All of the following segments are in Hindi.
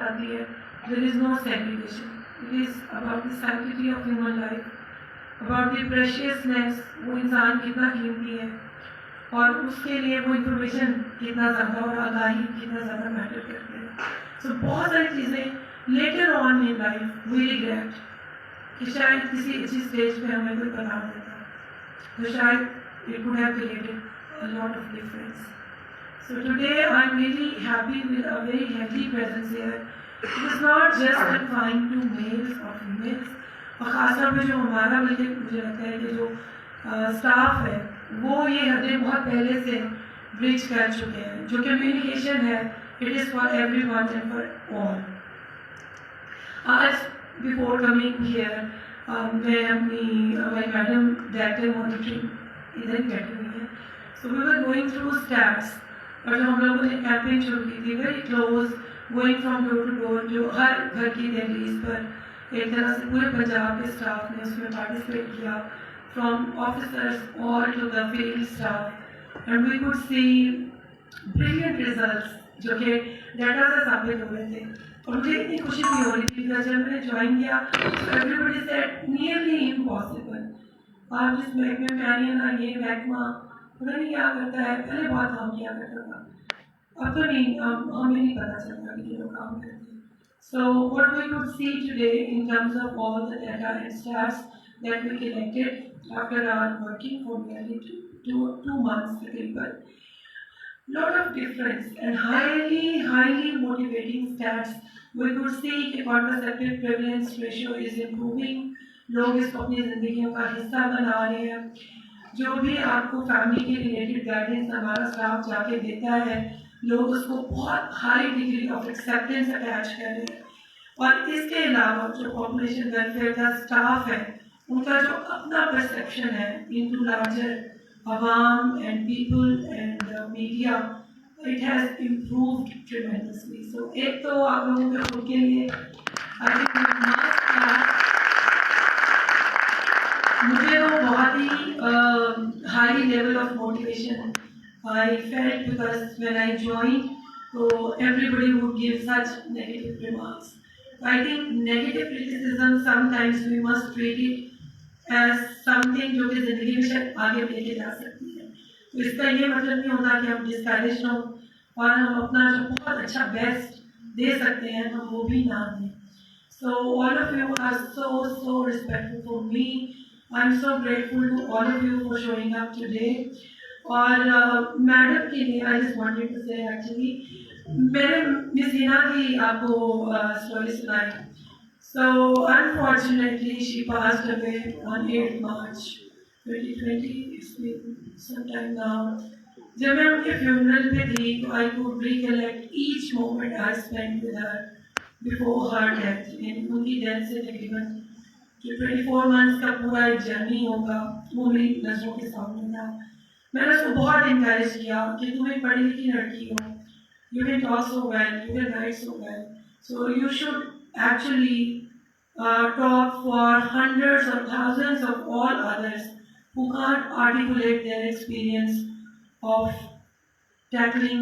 आती है, there is no segregation. It is about the sanctity of human life, about the preciousness, वो इंसान कितना कीमती है और उसके लिए वो इंफॉर्मेशन कितना ज़्यादा और आगाही कितना ज़्यादा मैटर करते हैं. सो बहुत सारी चीज़ें later on in life we regret कि शायद किसी अच्छी स्टेज पे हमें कोई बता देता तो शायद it would have created a lot of difference. So today I'm really happy with a very healthy presence here. It is not just confined to males or females. और ख़ासतौर पे जो हमारा मुझे लगता है कि जो स्टाफ है वो ये हदें बहुत पहले से ब्रिज कर चुके हैं. जो कम्युनिकेशन है it is for everyone and for all. आज बिफोर कमिंग हियर मैं अपनी मैडम डायरेक्टर मॉनिटरिंग इधर बैठी हुई है. So we were going through stats और जो हम लोगों ने कैंपेन शुरू की थी very close going from door to door, जो हर घर की दहलीज पर एक तरह से पूरे पंजाब के स्टाफ ने उसमें पार्टिसिपेट किया, from officers all to the field staff, and we could see brilliant results जो कि डाटा से साबित हो रहे थे. और मुझे इतनी खुशी भी हो रही थी कि जब मैंने ज्वाइन किया एवरीबडी सेड नियरली इम्पॉसिबल. आप जिस महकमे में आई हैं ना, ये महकमा पता नहीं क्या करता है, पहले बहुत काम किया करता था, अब तो नहीं, हमें नहीं पता चलता कि ये लोग काम करते हैं. So what we could see today in terms of all the data and stats that we collected after our working for nearly two months तकरीबन, lot of difference and highly motivating stats. We could see कि contraceptive prevalence ratio is improving. लोग इसको अपनी ज़िंदगियों का हिस्सा बना रहे हैं. जो भी आपको फैमिली के रिलेटेड गाइडेंस हमारा स्टाफ जाके देता है, लोग उसको बहुत high degree of acceptance attach कर रहे हैं. और इसके अलावा जो पॉपुलेशन वेलफेयर का स्टाफ है उनका जो अपना परसेप्शन है इनटू लार्जर अवाम and people and media, it has improved tremendously. So एक तो आप लोगों के खुद के लिए आई थिंक मुझे तो बहुत ही high level of motivation I felt because when I joined, so everybody would give such negative remarks. I think negative criticism sometimes we must treat it as something जो कि ज़िंदगी में शायद आगे लेके जा सकती है. तो इसका ये मतलब नहीं होता कि हम डिस्करेज हो और हम अपना जो बहुत अच्छा बेस्ट दे सकते हैं हम वो भी ना दें. So all of you are so respectful for me. I'm so grateful to all of you for showing up today. और मैडम के लिए I just wanted to say actually मैंने मिस हिना की आपको स्टोरी सुनाई. So unfortunately she passed away on 8 March 2020. It's been some time now. जब मैं उनके फ्यूनरल पे थी तो I could recollect each moment I spend with her before her death. उनकी डेथ से तकरीबन जो 24 मंथ्स का पूरा एक जर्नी होगा वो मेरी नज़रों के सामने था. मैंने उसको बहुत इनकरेज किया कि तुम एक पढ़ी लिखी लड़की हो, you can talk so well, you can write so well, so you should actually talk for hundreds और thousands of all others who can't articulate their experience of tackling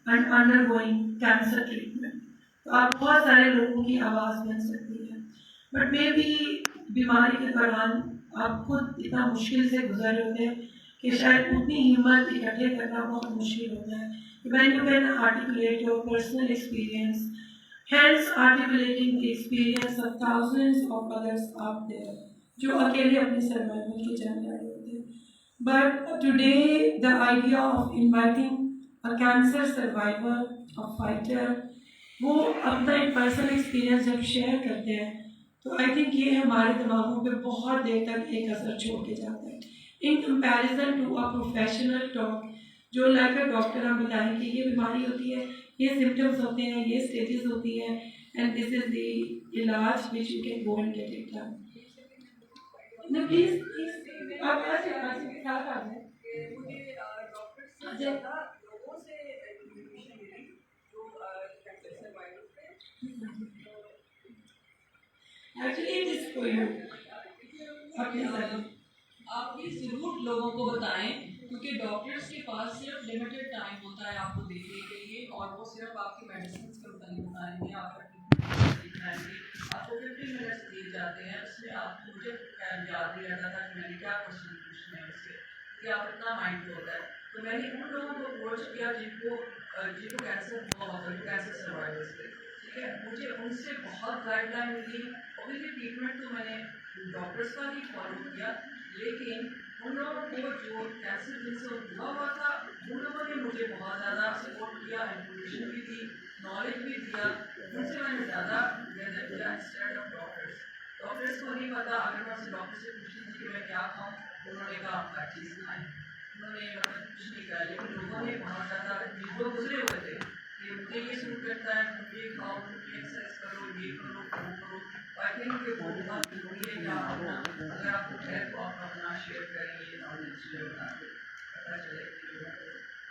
and undergoing cancer treatment. तो आप बहुत सारे लोगों की आवाज़ बन सकती है. बट मे बी बीमारी के दौरान आप खुद इतना मुश्किल से गुजर होते हैं कि शायद उतनी हिम्मत इकट्ठे करना बहुत मुश्किल होता है. When you can articulate your personal experience, hence articulating the experience of thousands of others out there, जो अकेले अपने सर्वाइवल की जंग लड़ रहे थे. But today the idea of inviting a cancer survivor, a fighter, वो अपना एक पर्सनल एक्सपीरियंस जब शेयर करते हैं तो आई थिंक ये हमारे दिमागों पे बहुत देर तक एक असर छोड़ के जाता है. In comparison to a professional talk, जो लाइक अ डॉक्टर हम बताएं कि ये बीमारी होती है, ये सिम्टम्स होते हैं, ये स्टेजेस होती हैं, एंड दिस इज द इलाज which you can go and get it done. No, please, आप ऐसे क्या कर रहे हैं? Actually, it is for you. आप ये ज़रूर लोगों को बताएं क्योंकि डॉक्टर्स के पास सिर्फ लिमिटेड टाइम होता है आपको देखने के लिए और वो सिर्फ आपकी मेडिसिन के मुताबिक बताएंगे. आप फैमिली, आपको 15 मिनट्स दिए जाते हैं, उसमें आप मुझे याद नहीं रहता था कि मैंने क्या क्वेश्चन पूछने हैं उससे, कि आप इतना माइंड होता है। तो मैंने उन लोगों को अप्रोच किया जिनको कैंसर हुआ होता है, कैंसर सर्वाइवर्स थे, ठीक है। मुझे उनसे बहुत गाइडलाइन मिली। ऑब्वियसली ट्रीटमेंट तो मैंने डॉक्टर्स का ही फॉलो किया, लेकिन उन लोगों को जो कैंसर जिनसे हुआ था, उन लोगों ने मुझे बहुत ज़्यादा सपोर्ट किया, इन्फॉर्मेशन भी दी, नॉलेज भी दिया। उनसे मैंने ज़्यादा गैदर किया इंस्टेड ऑफ डॉक्टर्स। डॉक्टर्स को नहीं पता, अगर मैं उनसे डॉक्टर से पूछती थी कि मैं क्या खाऊँ, उन्होंने कहा आप हर चीज़ खाएँ, उन्होंने मतलब कुछ नहीं कहा। लेकिन लोगों ने बहुत ज़्यादा जो गुजरे हुए थे कि मुझे ये सूट करता है, तुम ये खाओ, तुम एक्सरसाइज करो, ये करो, वो करो। आई थिंक ये बहुत जरूरी है कि आप अपना, अगर आपको है तो आप अपना शेयर करें, ये नॉलेज शेयर पता चले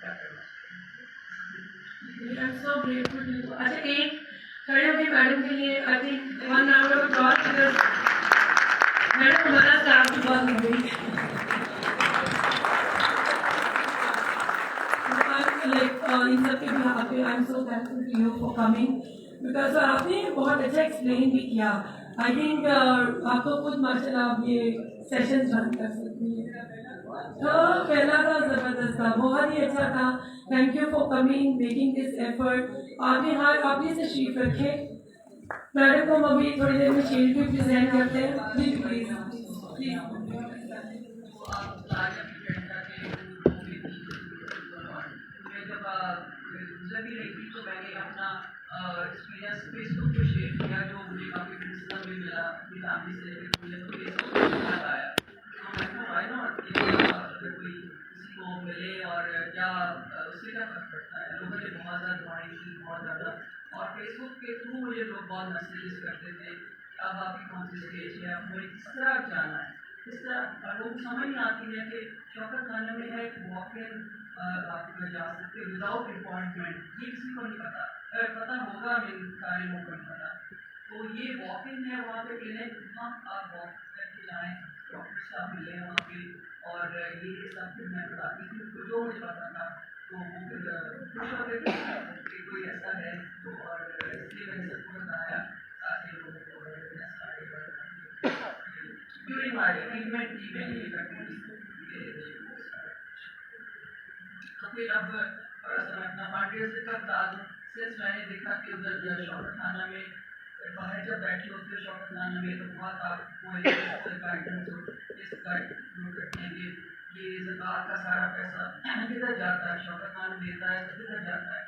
क्या करना चाहिए। I am so grateful to you. अच्छा, एक खड़े होकर मैडम के लिए I think 1 round of applause, because madam हमारा स्टाफ भी बहुत लंबी इन सब के बिहाफ पे I am so thankful to you for coming, because आपने बहुत अच्छा एक्सप्लेन भी किया। आई थिंक आपको खुद माशाल्लाह आप ये सेशन ज्वाइन कर सकती हैं। हाँ, पहला था ज़बरदस्त था, बहुत ही अच्छा था। Thank you for coming, making this effort. आपने आप ये तशरीफ रखे। मैडम को हम अभी थोड़ी देर में शील्ड भी प्रेजेंट करते हैं। जी प्लीज प्लीज। जब भी रही थी तो मैंने अपना एक्सपीरियंस फेसबुक पे शेयर किया, जो मुझे काफ़ी क्रिटिसिज्म भी मिला अपनी फैमिली से, मुझे तो फेसबुक पे याद आया। तो मैं कहा भाई ना अगर कोई किसी को मिले और क्या उससे क्या फ़र्क पड़ता है। लोगों ने बहुत ज़्यादा दुआएं की, बहुत ज़्यादा, और फेसबुक के थ्रू मुझे लोग बहुत मैसेजेस करते थे, अब आपकी कौन सी स्टेज है, अब मुझे किस तरह जाना है, इस तरह लोगों को समझ नहीं आती है कि शौकत खाने में है वॉक इन आप जा सकते विदाउट अपॉइंटमेंट, ये किसी को नहीं पता। अगर पता होगा मेरे सारे लोगों को नहीं पता। तो ये वॉक इन है, वहाँ पे क्लिनिक, वहाँ आप वॉक करके जाएँ, डॉक्टर साहब मिले वहाँ पे, और ये सब फिर मैं बताती थी तो जो मुझे पता था, तो वो फिर खुश हो गए कि कोई ऐसा है। तो और इसलिए मैंने सबको बताया ताकि लोगों को अवेयरनेस आए। ड्यूरिंग माई ट्रीटमेंट की मैंने ये करती तो फिर अब थोड़ा सा मैं अपना पार्टियों से तब बता दूँ। सिर्फ मैंने देखा कि उधर शौकत खाना में बाहर जब बैठे होते हैं शौकत खाना में, तो बहुत आपको रखेंगे ये ज़कात का सारा पैसा किधर जाता है, शौकत खाना देता है तो किधर जाता है।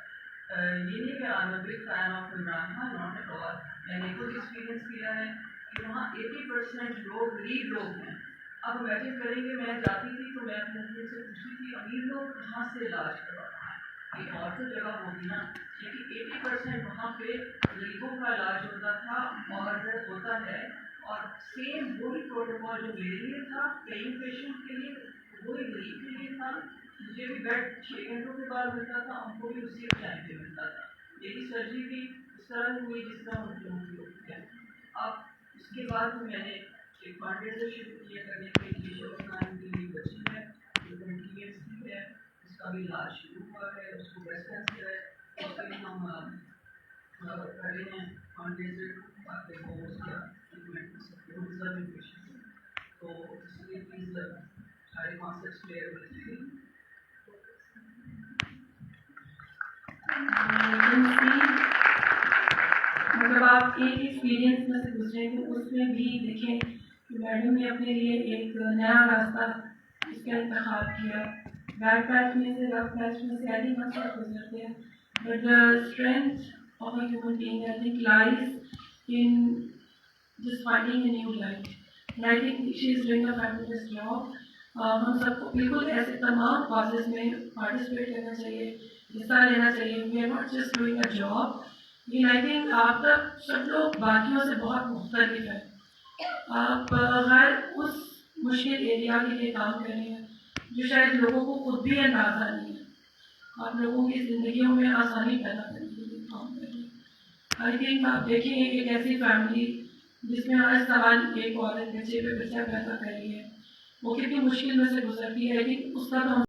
ये नहीं कि I am big fan of Imran Khan, not at all. मैंने खुद एक्सपीरियंस किया है कि वहाँ 80% लोग गरीब लोग हैं। अब इमेजिन करेंगे, मैं जाती थी तो मैं अपने हस्बैंड से पूछती थी अमीर लोग कहाँ से इलाज करवाते हैं, एक और तो जगह होगी ना, लेकिन 80% वहाँ पे गरीबों का इलाज होता था और होता है। और सेम वही प्रोटोकॉल जो मेरे लिए था पेइंग पेशेंट के लिए, वही गरीब के लिए था। मुझे भी बेड 6 घंटों के बाद मिलता था, उनको भी उसी टाइम पे मिलता था। मेरी सर्जरी भी उस तरह हुई जिस तरह उनकी होती है। अब उसके बाद मैंने एक पार्टनरशिप किया करने के लिए शौकत के लिए बची है, जो 20 ईयर्स की है, उसका भी इलाज शुरू हुआ है, उसको ब्रेस्ट कैंसर है, उसके लिए हम कर रहे हैं कॉन्टेंट ताकि वो उसका ट्रीटमेंट हो सके, वो सब पेशेंट। तो इसलिए प्लीज़ सारे कॉन्सेप्ट क्लियर होने चाहिए। मतलब आप एक एक्सपीरियंस में से दूसरे को उसमें भी देखें कि मैडम ने अपने लिए एक नया रास्ता उसका इंतखाब किया। बैड पैच में से रफ पैच में से ऐसी मत गुजरते हैं, but the strength of a human being I think lies in just finding a new life, and I think she is doing a fabulous job. हम सबको बिल्कुल ऐसे तमाम कॉजेज में पार्टिसिपेट करना चाहिए, हिस्सा लेना चाहिए। We are not just doing a job, लेकिन आई थिंक आप तक सब लोग बाकियों से बहुत मुख्तलिफ है। आप हर उस मुश्किल एरिया के लिए काम कर रहे हैं जो शायद लोगों को खुद भी अंदाज़ा नहीं है। आप लोगों की ज़िंदगियों में आसानी पैदा करने के लिए काम कर रहे हैं। आई थिंक आप देखें एक ऐसी फैमिली जिसमें हर साल एक औरत बच्चे पे बच्चा पैदा कर रही है, वो कितनी मुश्किल में से गुजरती है, लेकिन उसका तो हम